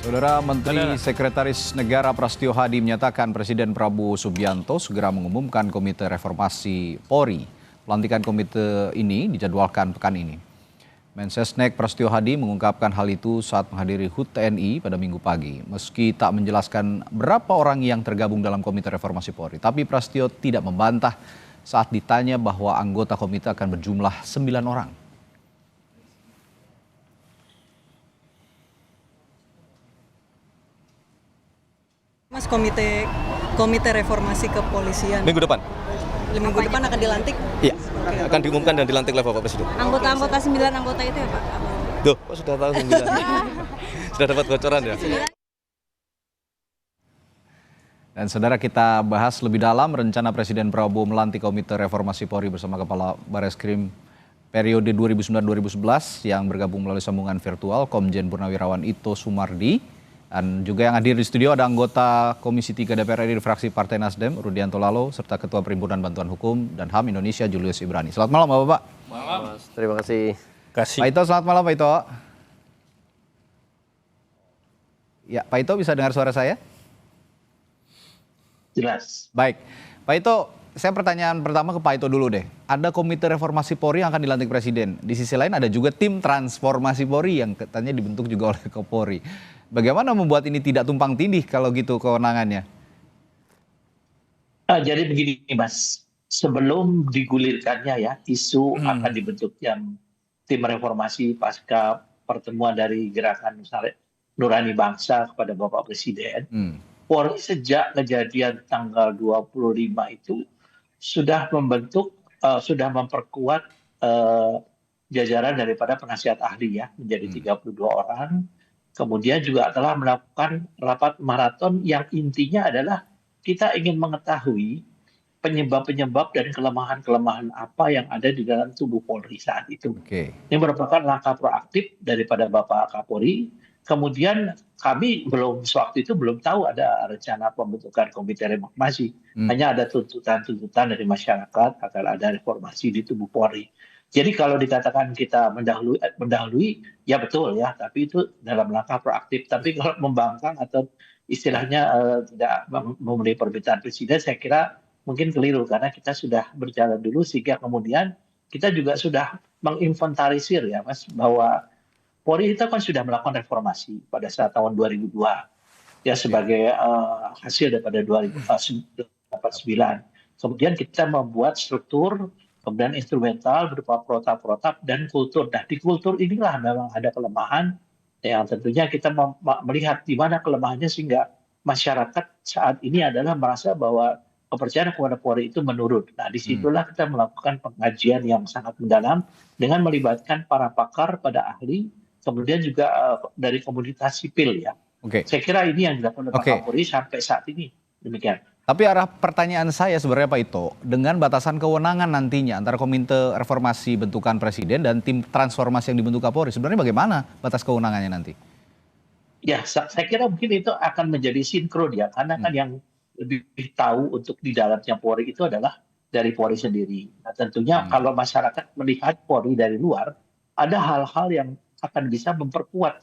Saudara Menteri Sekretaris Negara Prasetyo Hadi menyatakan Presiden Prabowo Subianto segera mengumumkan Komite Reformasi Polri. Pelantikan komite ini dijadwalkan pekan ini. Mensesnek Prasetyo Hadi mengungkapkan hal itu saat menghadiri HUT TNI pada Minggu pagi. Meski tak menjelaskan berapa orang yang tergabung dalam Komite Reformasi Polri, tapi Prasetyo tidak membantah saat ditanya bahwa anggota komite akan berjumlah 9 orang. Mas, komite reformasi kepolisian Minggu depan? minggu depan akan dilantik? Iya, akan diumumkan dan dilantik oleh Bapak Presiden. Anggota 9 anggota itu ya Pak? Duh, kok sudah tahu 9? Sudah dapat bocoran ya? Dan saudara, kita bahas lebih dalam rencana Presiden Prabowo melantik Komite Reformasi Polri bersama Kepala Bareskrim periode 2009-2011 yang bergabung melalui sambungan virtual Komjen Purnawirawan Ito Sumardi. Dan juga yang hadir di studio ada anggota Komisi 3 DPR RI fraksi Partai Nasdem, Rudianto Lalo, serta Ketua Perhimpunan Bantuan Hukum dan HAM Indonesia, Julius Ibrani. Selamat malam, Bapak. Malam. Terima kasih. Pak Ito, selamat malam, Pak Ito. Ya, Pak Ito bisa dengar suara saya? Jelas. Baik, Pak Ito, saya pertanyaan pertama ke Pak Ito dulu deh. Ada Komite Reformasi Polri yang akan dilantik Presiden. Di sisi lain ada juga tim transformasi Polri yang katanya dibentuk juga oleh Kapolri. Bagaimana membuat ini tidak tumpang tindih kalau gitu kewenangannya? Jadi begini Mas, sebelum digulirkannya ya isu akan dibentuknya tim reformasi pasca pertemuan dari Gerakan Nurani Bangsa kepada Bapak Presiden, Polri sejak kejadian tanggal 25 itu sudah membentuk, sudah memperkuat jajaran daripada penasihat ahli ya menjadi 32 orang. Kemudian juga telah melakukan rapat maraton yang intinya adalah kita ingin mengetahui penyebab-penyebab dan kelemahan-kelemahan apa yang ada di dalam tubuh Polri saat itu. Ini merupakan langkah proaktif daripada Bapak Kapolri. Kemudian kami sewaktu itu belum tahu ada rencana pembentukan komite reformasi. Hanya ada tuntutan-tuntutan dari masyarakat agar ada reformasi di tubuh Polri. Jadi kalau dikatakan kita mendahului, ya betul ya, tapi itu dalam langkah proaktif. Tapi kalau membangkang atau istilahnya tidak memenuhi permintaan Presiden, saya kira mungkin keliru karena kita sudah berjalan dulu sehingga kemudian kita juga sudah menginventarisir ya Mas, bahwa Polri itu kan sudah melakukan reformasi pada saat tahun 2002 ya sebagai hasil daripada 2009. Kemudian kita membuat struktur, kemudian instrumental berupa protap-protap dan kultur. Nah di kultur inilah memang ada kelemahan yang tentunya kita melihat di mana kelemahannya sehingga masyarakat saat ini adalah merasa bahwa kepercayaan kepada Polri itu menurun. Nah disitulah kita melakukan pengkajian yang sangat mendalam dengan melibatkan para pakar, pada ahli, kemudian juga dari komunitas sipil ya. Saya kira ini yang dilakukan oleh Pak Kapolri sampai saat ini. Demikian. Tapi arah pertanyaan saya sebenarnya Pak Ito, dengan batasan kewenangan nantinya antara Komite Reformasi bentukan Presiden dan tim transformasi yang dibentuk Kapolri, sebenarnya bagaimana batas kewenangannya nanti? Ya, saya kira mungkin itu akan menjadi sinkron ya, karena kan yang lebih tahu untuk di dalamnya Polri itu adalah dari Polri sendiri. Nah tentunya kalau masyarakat melihat Polri dari luar, ada hal-hal yang akan bisa memperkuat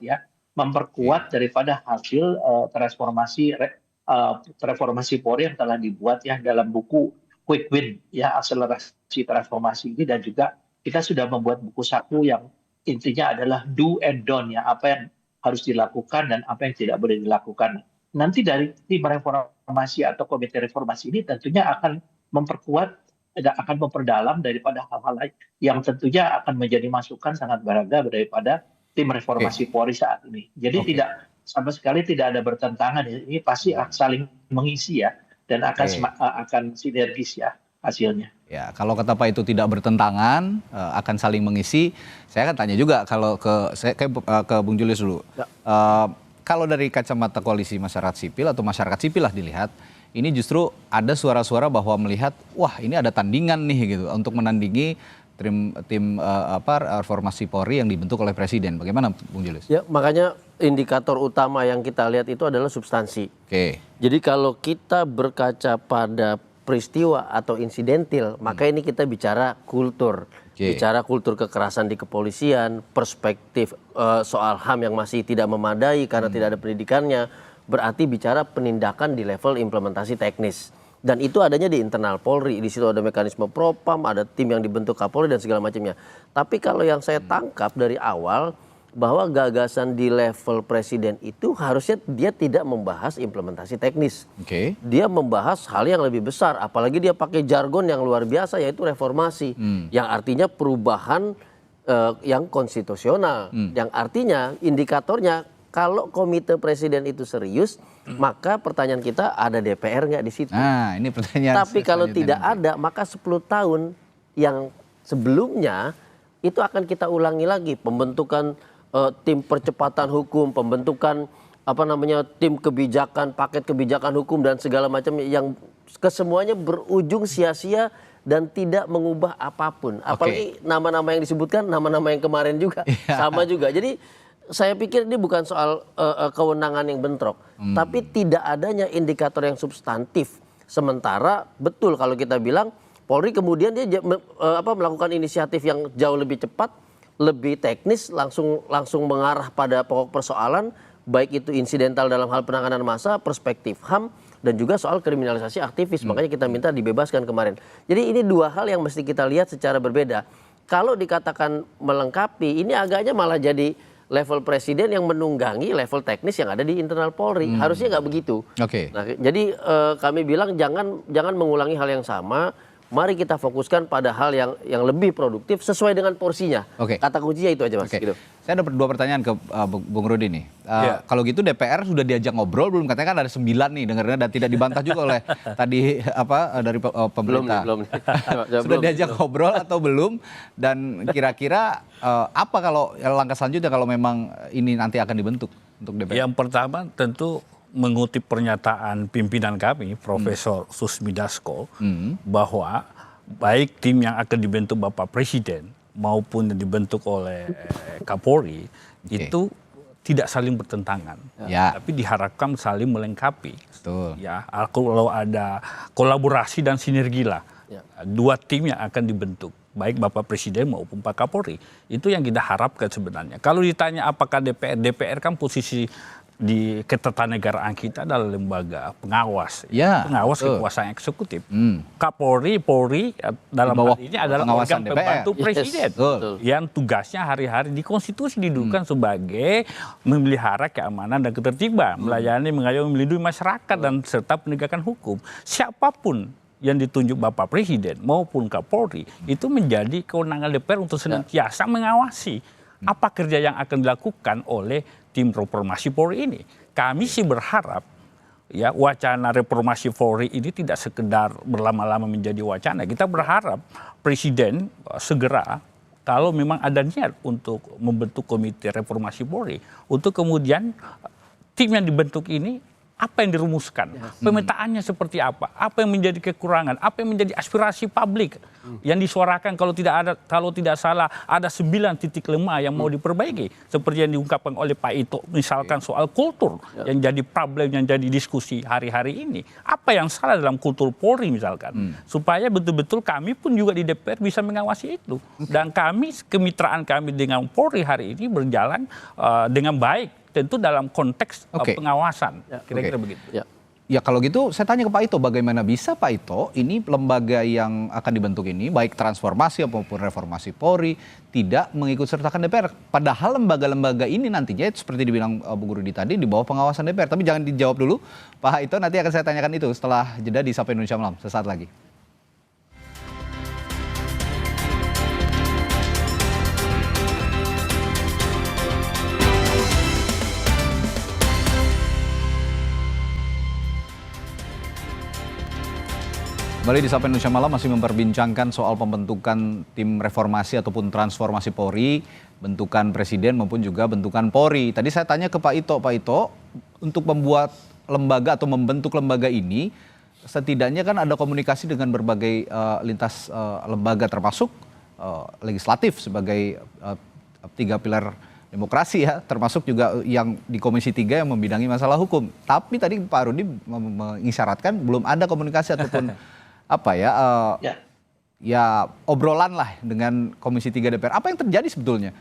daripada hasil transformasi Polri yang telah dibuat ya dalam buku Quick Win ya, akselerasi transformasi ini, dan juga kita sudah membuat buku saku yang intinya adalah do and don't ya, apa yang harus dilakukan dan apa yang tidak boleh dilakukan. Nanti dari tim reformasi atau komite reformasi ini tentunya akan memperkuat dan akan memperdalam daripada hal-hal lain yang tentunya akan menjadi masukan sangat berharga daripada tim reformasi Polri saat ini. Jadi sama sekali tidak ada bertentangan, ini pasti saling mengisi ya, dan akan sinergis ya hasilnya. Ya, kalau kata Pak itu tidak bertentangan, akan saling mengisi. Saya akan tanya juga kalau ke Bung Julius dulu. Kalau dari kacamata koalisi masyarakat sipil atau masyarakat sipil lah dilihat, ini justru ada suara-suara bahwa melihat, wah ini ada tandingan nih gitu untuk menandingi tim reformasi Polri yang dibentuk oleh Presiden. Bagaimana Bung Julius? Ya, makanya indikator utama yang kita lihat itu adalah substansi. Jadi kalau kita berkaca pada peristiwa atau insidentil, maka ini kita bicara kultur. Oke. Bicara kultur kekerasan di kepolisian, perspektif soal HAM yang masih tidak memadai karena tidak ada pendidikannya, berarti bicara penindakan di level implementasi teknis. Dan itu adanya di internal Polri, di situ ada mekanisme propam, ada tim yang dibentuk Kapolri dan segala macamnya. Tapi kalau yang saya tangkap dari awal, bahwa gagasan di level presiden itu harusnya dia tidak membahas implementasi teknis. Oke. Dia membahas hal yang lebih besar, apalagi dia pakai jargon yang luar biasa yaitu reformasi, yang artinya perubahan yang konstitusional, yang artinya indikatornya kalau komite presiden itu serius, maka pertanyaan kita ada DPR nggak di situ? Nah, ini pertanyaan. Tapi kalau selanjutnya tidak nanti. ada, maka 10 tahun yang sebelumnya itu akan kita ulangi lagi pembentukan tim percepatan hukum, pembentukan tim kebijakan, paket kebijakan hukum dan segala macam yang kesemuanya berujung sia-sia dan tidak mengubah apapun. Apalagi nama-nama yang disebutkan, nama-nama yang kemarin juga sama juga. Jadi saya pikir ini bukan soal kewenangan yang bentrok, tapi tidak adanya indikator yang substantif. Sementara betul kalau kita bilang Polri kemudian dia melakukan inisiatif yang jauh lebih cepat, lebih teknis, langsung mengarah pada pokok persoalan, baik itu insidental dalam hal penanganan massa, perspektif HAM, dan juga soal kriminalisasi aktivis. Makanya kita minta dibebaskan kemarin. Jadi ini dua hal yang mesti kita lihat secara berbeda. Kalau dikatakan melengkapi, ini agaknya malah jadi level presiden yang menunggangi level teknis yang ada di internal Polri. Harusnya nggak begitu. Oke. Nah, jadi kami bilang jangan mengulangi hal yang sama. Mari kita fokuskan pada hal yang lebih produktif sesuai dengan porsinya. Oke. Kata kuncinya itu aja, Mas. Oke. Gitu. Saya ada 2 pertanyaan ke Bung Rudi nih. Kalau gitu DPR sudah diajak ngobrol belum? Katanya kan ada 9 nih dengarnya dan tidak dibantah juga oleh tadi dari pemerintah. Belum. Sudah diajak ngobrol atau belum? Dan kira-kira apa kalau langkah selanjutnya kalau memang ini nanti akan dibentuk untuk DPR? Yang pertama tentu mengutip pernyataan pimpinan kami, Profesor Susmi Dasko, bahwa baik tim yang akan dibentuk Bapak Presiden maupun yang dibentuk oleh Kapolri itu tidak saling bertentangan, tapi diharapkan saling melengkapi. Betul. Ya, kalau ada kolaborasi dan sinergi lah, dua tim yang akan dibentuk, baik Bapak Presiden maupun Pak Kapolri. Itu yang kita harapkan sebenarnya. Kalau ditanya apakah DPR kan posisi di ketatanegaraan kita adalah lembaga pengawas, pengawas kekuasaan eksekutif. Kapolri, Polri dalam hal ini adalah organ pembantu presiden yang tugasnya hari-hari di konstitusi didudukan sebagai memelihara keamanan dan ketertiban, melayani, mengayomi, melindungi masyarakat dan serta penegakan hukum. Siapapun yang ditunjuk Bapak Presiden maupun Kapolri itu menjadi kewenangan DPR untuk senantiasa mengawasi apa kerja yang akan dilakukan oleh tim reformasi Polri ini. Kami sih berharap ya wacana reformasi Polri ini tidak sekedar berlama-lama menjadi wacana. Kita berharap Presiden segera kalau memang ada niat untuk membentuk komite reformasi Polri, untuk kemudian tim yang dibentuk ini apa yang dirumuskan, pemetaannya seperti apa yang menjadi kekurangan, apa yang menjadi aspirasi publik yang disuarakan kalau tidak salah ada 9 titik lemah yang mau diperbaiki, seperti yang diungkapkan oleh Pak Ito, misalkan soal kultur yang jadi problem, yang jadi diskusi hari-hari ini. Apa yang salah dalam kultur Polri misalkan, supaya betul-betul kami pun juga di DPR bisa mengawasi itu. Dan kemitraan kami dengan Polri hari ini berjalan dengan baik. Tentu dalam konteks pengawasan, kira-kira begitu. Ya kalau gitu saya tanya ke Pak Ito, bagaimana bisa Pak Ito ini lembaga yang akan dibentuk ini, baik transformasi maupun reformasi Polri, tidak mengikut sertakan DPR. Padahal lembaga-lembaga ini nantinya seperti dibilang Bung Rudi tadi di bawah pengawasan DPR. Tapi jangan dijawab dulu Pak Ito, nanti akan saya tanyakan itu setelah jeda di Sapa Indonesia Malam, sesaat lagi. Kembali di Sapa Indonesia Malam masih memperbincangkan soal pembentukan tim reformasi ataupun transformasi Polri, bentukan presiden maupun juga bentukan Polri. Tadi saya tanya ke Pak Ito, untuk membuat lembaga atau membentuk lembaga ini, setidaknya kan ada komunikasi dengan berbagai lintas lembaga termasuk legislatif sebagai 3 pilar demokrasi ya, termasuk juga yang di Komisi 3 yang membidangi masalah hukum. Tapi tadi Pak Rudi mengisyaratkan belum ada komunikasi ataupun apa ya Ya, ya obrolan lah dengan Komisi 3 DPR. Apa yang terjadi sebetulnya?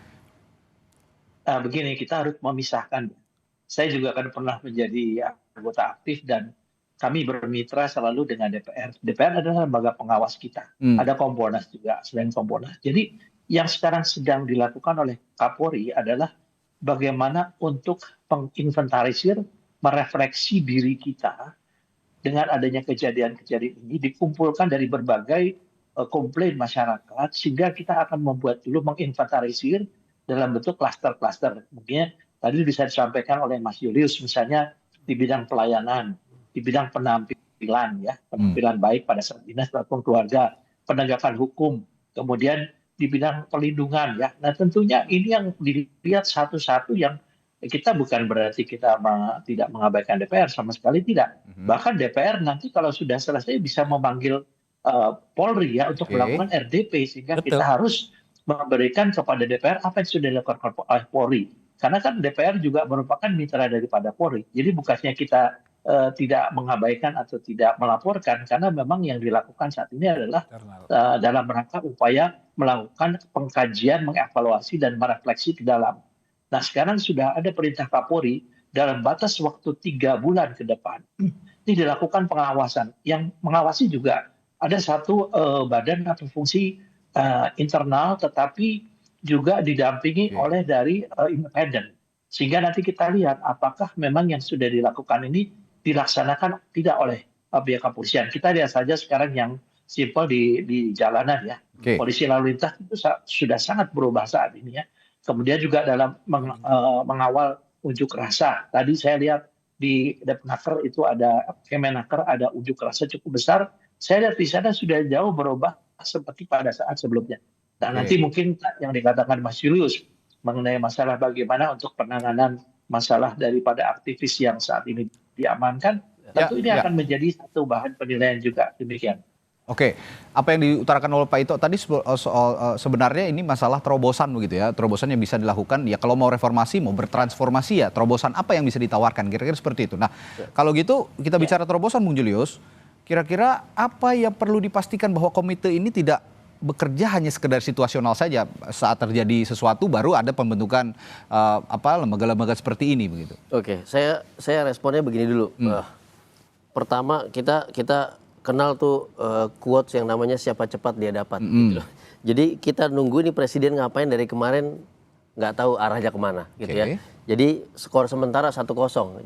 begini, kita harus memisahkan. Saya juga kan pernah menjadi anggota aktif dan kami bermitra selalu dengan DPR. DPR adalah lembaga pengawas kita. Ada Kompolnas juga selain Kompolnas. Jadi yang sekarang sedang dilakukan oleh Kapolri adalah bagaimana untuk menginventarisir, merefleksi diri kita dengan adanya kejadian-kejadian ini dikumpulkan dari berbagai komplain masyarakat sehingga kita akan membuat dulu menginventarisir dalam bentuk klaster-klaster. Mungkin tadi bisa disampaikan oleh Mas Julius misalnya di bidang pelayanan, di bidang penampilan ya, penampilan baik pada saat dinas maupun keluarga, penegakan hukum, kemudian di bidang perlindungan ya. Nah, tentunya ini yang dilihat satu-satu yang kita bukan berarti kita tidak mengabaikan DPR sama sekali tidak. Bahkan DPR nanti kalau sudah selesai bisa memanggil Polri ya untuk melakukan RDP sehingga kita harus memberikan kepada DPR apa yang sudah dilakukan oleh Polri. Karena kan DPR juga merupakan mitra daripada Polri. Jadi bukannya kita tidak mengabaikan atau tidak melaporkan, karena memang yang dilakukan saat ini adalah dalam rangka upaya melakukan pengkajian, mengevaluasi, dan merefleksi ke dalam. Nah sekarang sudah ada perintah Kapolri dalam batas waktu 3 bulan ke depan. Ini dilakukan pengawasan. Yang mengawasi juga ada satu badan atau fungsi internal tetapi juga didampingi oleh dari independen. Sehingga nanti kita lihat apakah memang yang sudah dilakukan ini dilaksanakan tidak oleh pihak kepolisian. Kita lihat saja sekarang yang simpel di jalanan ya. Polisi lalu lintas itu sudah sangat berubah saat ini ya. Kemudian juga dalam mengawal unjuk rasa. Tadi saya lihat di Depnaker itu ada Kemenaker ada unjuk rasa cukup besar. Saya lihat di sana sudah jauh berubah seperti pada saat sebelumnya. Dan nanti mungkin yang dikatakan Mas Julius mengenai masalah bagaimana untuk penanganan masalah daripada aktivis yang saat ini diamankan, tentu ini akan menjadi satu bahan penilaian juga demikian. Oke, apa yang diutarakan oleh Pak Ito tadi soal sebenarnya ini masalah terobosan begitu ya, terobosan yang bisa dilakukan ya kalau mau reformasi, mau bertransformasi ya terobosan apa yang bisa ditawarkan, kira-kira seperti itu. Nah kalau gitu kita bicara terobosan Bung Julius, kira-kira apa yang perlu dipastikan bahwa komite ini tidak bekerja hanya sekedar situasional saja, saat terjadi sesuatu baru ada pembentukan lembaga-lembaga seperti ini begitu. Oke, saya responnya begini dulu. Pertama kita kenal tuh quotes yang namanya siapa cepat dia dapat. Gitu. Jadi kita nunggu nih presiden ngapain dari kemarin nggak tahu arahnya kemana gitu ya. Jadi skor sementara 1-0.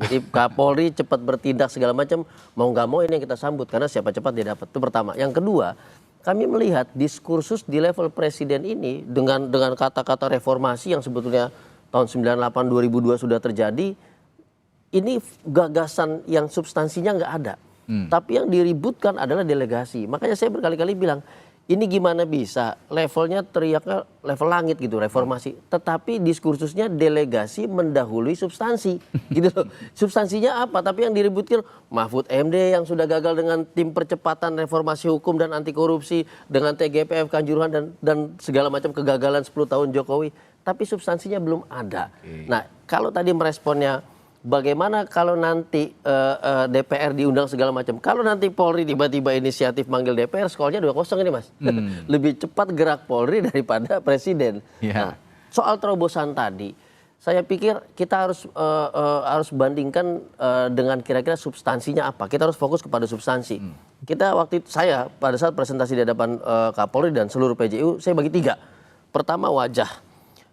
Jadi Kapolri cepat bertindak segala macam, mau nggak mau ini yang kita sambut karena siapa cepat dia dapat. Itu pertama. Yang kedua, kami melihat diskursus di level presiden ini dengan kata-kata reformasi yang sebetulnya tahun 98 2002 sudah terjadi, ini gagasan yang substansinya nggak ada. Tapi yang diributkan adalah delegasi. Makanya saya berkali-kali bilang, ini gimana bisa levelnya teriaknya level langit gitu reformasi, tetapi diskursusnya delegasi mendahului substansi gitu loh. Substansinya apa? Tapi yang diributkan Mahfud MD yang sudah gagal dengan tim percepatan reformasi hukum dan anti korupsi dengan TGPF Kanjuruhan dan segala macam kegagalan 10 tahun Jokowi, tapi substansinya belum ada. Nah, kalau tadi meresponnya bagaimana kalau nanti DPR diundang segala macam. Kalau nanti Polri tiba-tiba inisiatif manggil DPR, skornya 2-0 ini Mas. Lebih cepat gerak Polri daripada Presiden. Nah, soal terobosan tadi, saya pikir kita harus bandingkan dengan kira-kira substansinya apa. Kita harus fokus kepada substansi. Kita saya pada saat presentasi di hadapan Kapolri dan seluruh PJU, saya bagi 3. Pertama wajah,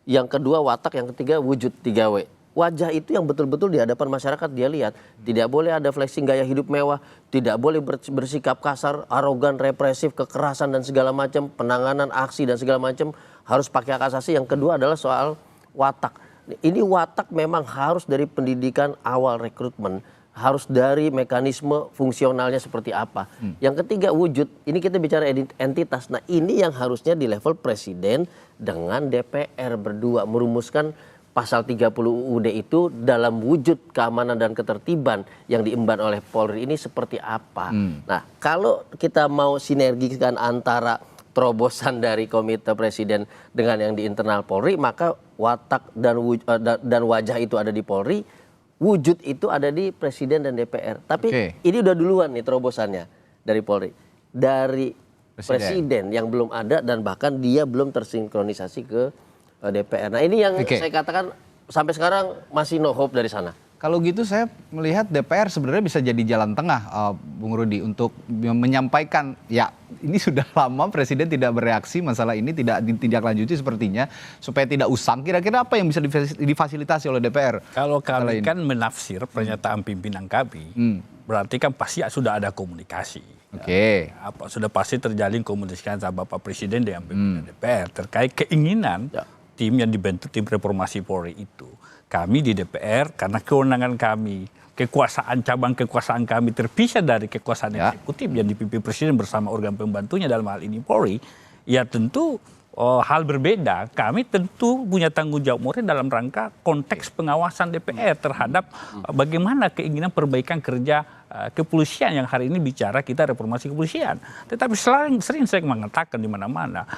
yang kedua watak, yang ketiga wujud 3W. Wajah itu yang betul-betul di hadapan masyarakat dia lihat. Tidak boleh ada flexing gaya hidup mewah, tidak boleh bersikap kasar, arogan, represif, kekerasan dan segala macam, penanganan aksi dan segala macam harus pakai hak asasi. Yang kedua adalah soal watak. Ini watak memang harus dari pendidikan awal rekrutmen, harus dari mekanisme fungsionalnya seperti apa. Yang ketiga wujud, ini kita bicara entitas. Nah ini yang harusnya di level presiden dengan DPR berdua merumuskan pasal 30 UUD itu dalam wujud keamanan dan ketertiban yang diemban oleh Polri ini seperti apa. Nah kalau kita mau sinergikan antara terobosan dari komite presiden dengan yang di internal Polri, maka watak dan wajah itu ada di Polri, wujud itu ada di presiden dan DPR. Tapi ini udah duluan nih terobosannya dari Polri. dari presiden yang belum ada dan bahkan dia belum tersinkronisasi ke DPR. Nah ini yang saya katakan sampai sekarang masih no hope dari sana. Kalau gitu saya melihat DPR sebenarnya bisa jadi jalan tengah, Bung Rudi, untuk menyampaikan ya ini sudah lama Presiden tidak bereaksi masalah ini, tidak ditindaklanjuti sepertinya, supaya tidak usang. Kira-kira apa yang bisa difasilitasi oleh DPR? Kalau kami kan menafsir pernyataan pimpinan kami, berarti kan pasti sudah ada komunikasi. Oke. Sudah pasti terjalin komunikasi antara Bapak Presiden dengan pimpinan DPR terkait keinginan tim yang dibentuk tim reformasi Polri itu. Kami di DPR karena kewenangan kami, cabang kekuasaan kami terpisah dari kekuasaan eksekutif yang dipimpin Presiden bersama organ pembantunya dalam hal ini Polri, ya tentu hal berbeda. Kami tentu punya tanggung jawab moral dalam rangka konteks pengawasan DPR terhadap bagaimana keinginan perbaikan kerja kepolisian yang hari ini bicara kita reformasi kepolisian. Tetapi sering saya mengatakan di mana-mana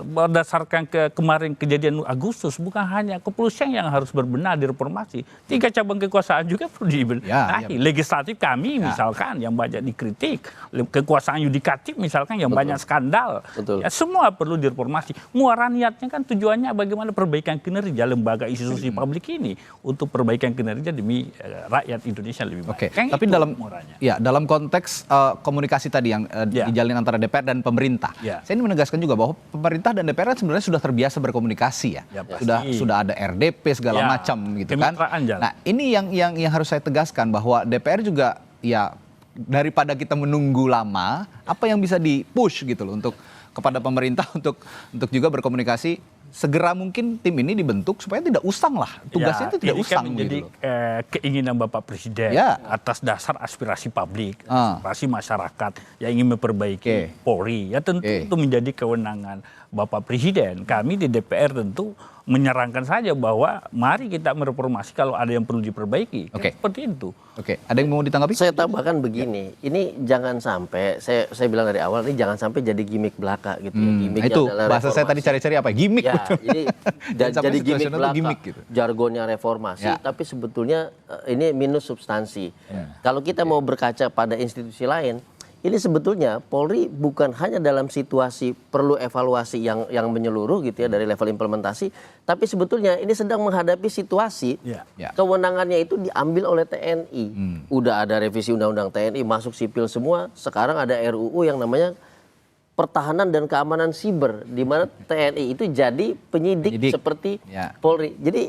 berdasarkan kemarin kejadian Agustus bukan hanya kepolisian yang harus berbenah direformasi. 3 cabang kekuasaan juga perlu dibenahi. Legislatif kami misalkan yang banyak dikritik, kekuasaan yudikatif misalkan yang banyak skandal. Ya, semua perlu direformasi. Muara niatnya kan tujuannya bagaimana perbaikan kinerja lembaga institusi publik ini untuk perbaikan kinerja demi rakyat Indonesia lebih baik. Tapi dalam konteks komunikasi tadi yang dijalin antara DPR dan pemerintah, saya ini menegaskan juga bahwa pemerintah dan DPR sebenarnya sudah terbiasa berkomunikasi ya, sudah ada RDP segala macam gitu kan. Nah ini yang harus saya tegaskan bahwa DPR juga ya daripada kita menunggu lama, apa yang bisa di-push gitu loh untuk kepada pemerintah untuk juga berkomunikasi segera mungkin tim ini dibentuk supaya tidak usang lah, tugasnya itu tidak usang menjadi gitu. Keinginan Bapak Presiden atas dasar aspirasi publik, aspirasi masyarakat yang ingin memperbaiki Polri, ya tentu itu menjadi kewenangan Bapak Presiden. Kami di DPR tentu menyarankan saja bahwa mari kita mereformasi kalau ada yang perlu diperbaiki. Seperti itu. Ada yang mau ditanggapi? Saya tambahkan begini, ini jangan sampai, saya bilang dari awal ini jangan sampai jadi gimmick belaka gitu ya. Gimmicknya itu adalah bahasa saya tadi cari-cari apa? Gimmick. Ya, jadi gimmick belaka, gitu. jargonnya reformasi, tapi sebetulnya ini minus substansi. Kalau kita mau berkaca pada institusi lain, ini sebetulnya Polri bukan hanya dalam situasi perlu evaluasi yang menyeluruh gitu ya dari level implementasi, tapi sebetulnya ini sedang menghadapi situasi kewenangannya itu diambil oleh TNI. Udah ada revisi undang-undang TNI masuk sipil semua, sekarang ada RUU yang namanya pertahanan dan keamanan siber di mana TNI itu jadi penyidik seperti Polri. Jadi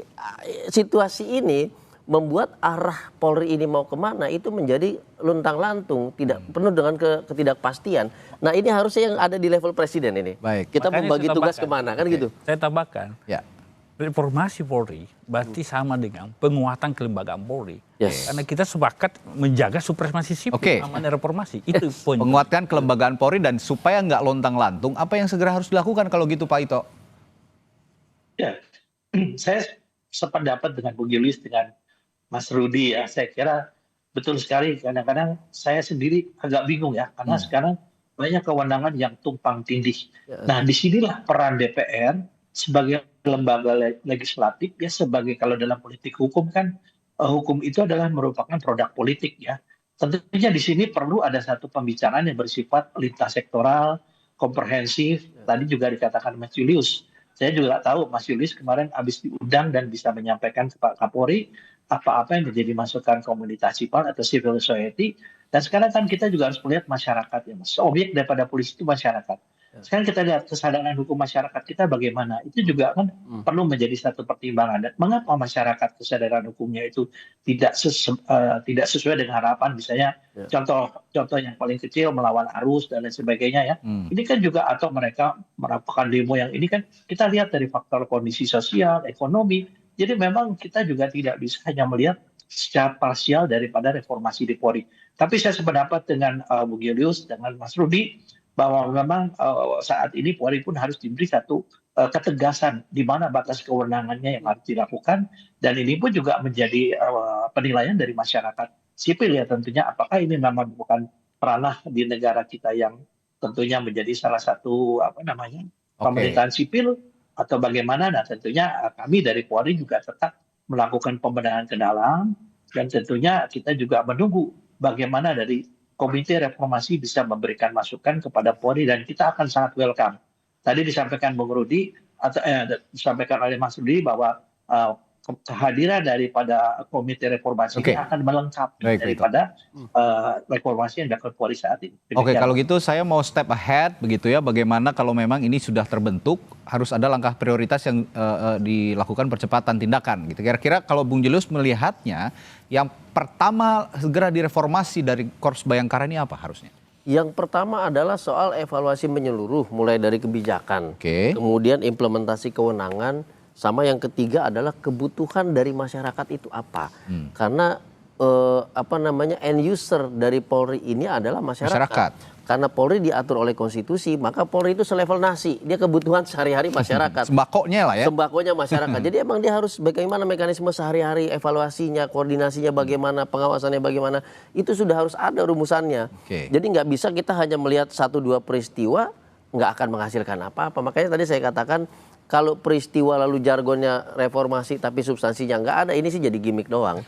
situasi ini membuat arah Polri ini mau kemana itu menjadi luntang-lantung, tidak penuh dengan ketidakpastian. Nah ini harusnya yang ada di level presiden ini. Kita membagi tugas kemana kan gitu. Saya tambahkan, reformasi Polri berarti sama dengan penguatan kelembagaan Polri. Karena kita sepakat menjaga supremasi sipil, amanah reformasi. Itu poin. Penguatan kelembagaan Polri dan supaya nggak lontang-lantung, apa yang segera harus dilakukan kalau gitu Pak Ito? Ya, saya sependapat dengan Bung Julius, dengan Mas Rudi ya, saya kira betul sekali. Kadang-kadang saya sendiri agak bingung ya, karena sekarang banyak kewenangan yang tumpang tindih. Nah, disinilah peran DPR sebagai lembaga legislatif ya, sebagai kalau dalam politik hukum kan hukum itu adalah merupakan produk politik ya. Tentunya di sini perlu ada satu pembicaraan yang bersifat lintas sektoral, komprehensif. Tadi juga dikatakan Mas Julius. Saya juga tahu Mas Julius kemarin habis diundang dan bisa menyampaikan ke Pak Kapolri apa-apa yang menjadi masukan komunitas sipil atau civil society. Dan sekarang kan kita juga harus melihat masyarakat ya Mas. Objek daripada polisi itu masyarakat. Sekarang kita lihat kesadaran hukum masyarakat kita bagaimana. Itu juga kan perlu menjadi satu pertimbangan. Dan mengapa masyarakat kesadaran hukumnya itu tidak sesuai dengan harapan. Misalnya contoh yang paling kecil melawan arus dan lain sebagainya ya. Ini kan juga atau mereka melakukan demo yang ini kan kita lihat dari faktor kondisi sosial, ekonomi. Jadi memang kita juga tidak bisa hanya melihat secara parsial daripada reformasi di Polri. Tapi saya sependapat dengan Bung Julius, dengan Mas Rudi, bahwa memang saat ini Polri pun harus diberi satu ketegasan di mana batas kewenangannya yang harus dilakukan. Dan ini pun juga menjadi penilaian dari masyarakat sipil ya tentunya. Apakah ini memang bukan ranah di negara kita yang tentunya menjadi salah satu pemerintahan sipil, atau bagaimana. Nah tentunya kami dari Polri juga tetap melakukan pembenahan ke dalam dan tentunya kita juga menunggu bagaimana dari Komite Reformasi bisa memberikan masukan kepada Polri dan kita akan sangat welcome. Tadi disampaikan Bung Rudi atau disampaikan oleh Mas Rudi bahwa kehadiran daripada Komite Reformasi ini akan melengkapi daripada reformasi yang dilakukan Polri saat ini. Oke, kalau gitu saya mau step ahead begitu ya, bagaimana kalau memang ini sudah terbentuk, harus ada langkah prioritas yang dilakukan percepatan tindakan gitu. Kira-kira kalau Bung Julius melihatnya, yang pertama segera direformasi dari Korps Bayangkara ini apa harusnya? Yang pertama adalah soal evaluasi menyeluruh, mulai dari kebijakan, kemudian implementasi kewenangan, sama yang ketiga adalah kebutuhan dari masyarakat itu apa. Karena end user dari Polri ini adalah masyarakat. Karena Polri diatur oleh konstitusi, maka Polri itu selevel nasi. Dia kebutuhan sehari-hari masyarakat. Sembakonya lah ya. Sembakonya masyarakat. Jadi emang dia harus bagaimana mekanisme sehari-hari, evaluasinya, koordinasinya bagaimana, pengawasannya bagaimana. Itu sudah harus ada rumusannya. Jadi nggak bisa kita hanya melihat 1-2 peristiwa, nggak akan menghasilkan apa-apa. Makanya tadi saya katakan, kalau peristiwa lalu jargonnya reformasi tapi substansinya nggak ada, ini sih jadi gimmick doang.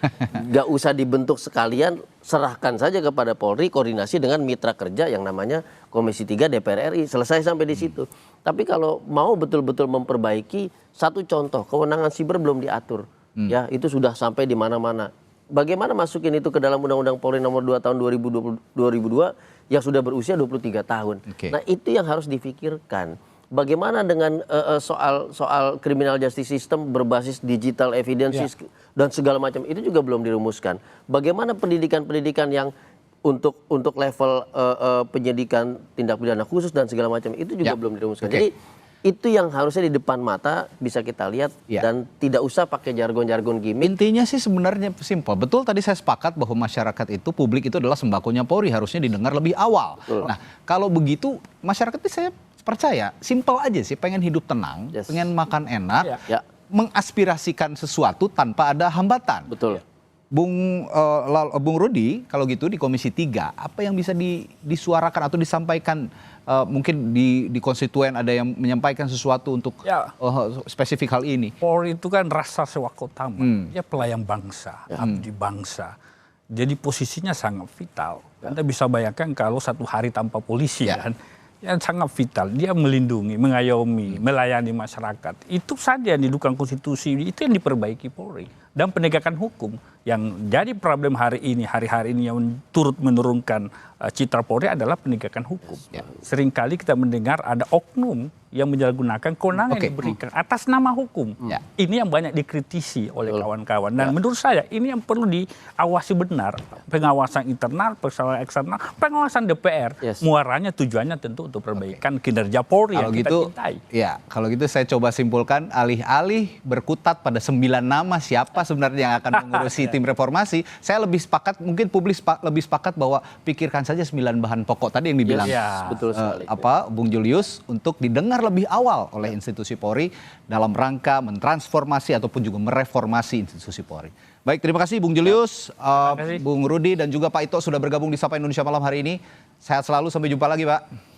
Nggak usah dibentuk sekalian, serahkan saja kepada Polri koordinasi dengan mitra kerja yang namanya Komisi 3 DPR RI. Selesai sampai di situ. Tapi kalau mau betul-betul memperbaiki, satu contoh, kewenangan siber belum diatur. Ya, itu sudah sampai di mana-mana. Bagaimana masukin itu ke dalam Undang-Undang Polri nomor 2 tahun 2002 yang sudah berusia 23 tahun. Nah, itu yang harus difikirkan. Bagaimana dengan soal criminal justice system berbasis digital evidence dan segala macam, itu juga belum dirumuskan. Bagaimana pendidikan-pendidikan yang untuk level penyidikan tindak pidana khusus dan segala macam, itu juga belum dirumuskan. Jadi itu yang harusnya di depan mata bisa kita lihat dan tidak usah pakai jargon-jargon gimmick. Intinya sih sebenarnya simpel. Betul, tadi saya sepakat bahwa masyarakat itu, publik itu adalah sembakonya Polri, harusnya didengar lebih awal. Nah, kalau begitu masyarakat itu saya percaya, simpel aja sih, pengen hidup tenang, pengen makan enak, mengaspirasikan sesuatu tanpa ada hambatan. Betul. Bung Rudi, kalau gitu di Komisi 3, apa yang bisa disuarakan atau disampaikan, mungkin di konstituen ada yang menyampaikan sesuatu untuk spesifik hal ini? Polri itu kan rasa sewaktu utama, ya pelayan bangsa, abdi bangsa. Jadi posisinya sangat vital. Anda bisa bayangkan kalau satu hari tanpa polisi kan, yang sangat vital, dia melindungi, mengayomi, melayani masyarakat. Itu saja yang didukung konstitusi, itu yang diperbaiki Polri. Dan penegakan hukum yang jadi problem hari ini yang turut menurunkan citra Polri adalah penegakan hukum. Seringkali kita mendengar ada oknum yang menyalahgunakan kewenangan yang diberikan atas nama hukum. Ini yang banyak dikritisi oleh kawan-kawan. Dan menurut saya ini yang perlu diawasi benar. Pengawasan internal, pengawasan eksternal, pengawasan DPR. Muaranya tujuannya tentu untuk perbaikan kinerja Polri yang kita cintai. Ya, kalau gitu saya coba simpulkan, alih-alih berkutat pada 9 nama siapa sebenarnya yang akan mengurusi tim reformasi, saya lebih sepakat, mungkin publik lebih sepakat bahwa pikirkan saja 9 bahan pokok tadi yang dibilang betul sekali. Bung Julius, untuk didengar lebih awal oleh institusi Polri dalam rangka mentransformasi ataupun juga mereformasi institusi Polri. Baik, terima kasih Bung Julius, Bung Rudi dan juga Pak Ito sudah bergabung di Sapa Indonesia Malam hari ini. Sehat selalu, sampai jumpa lagi Pak.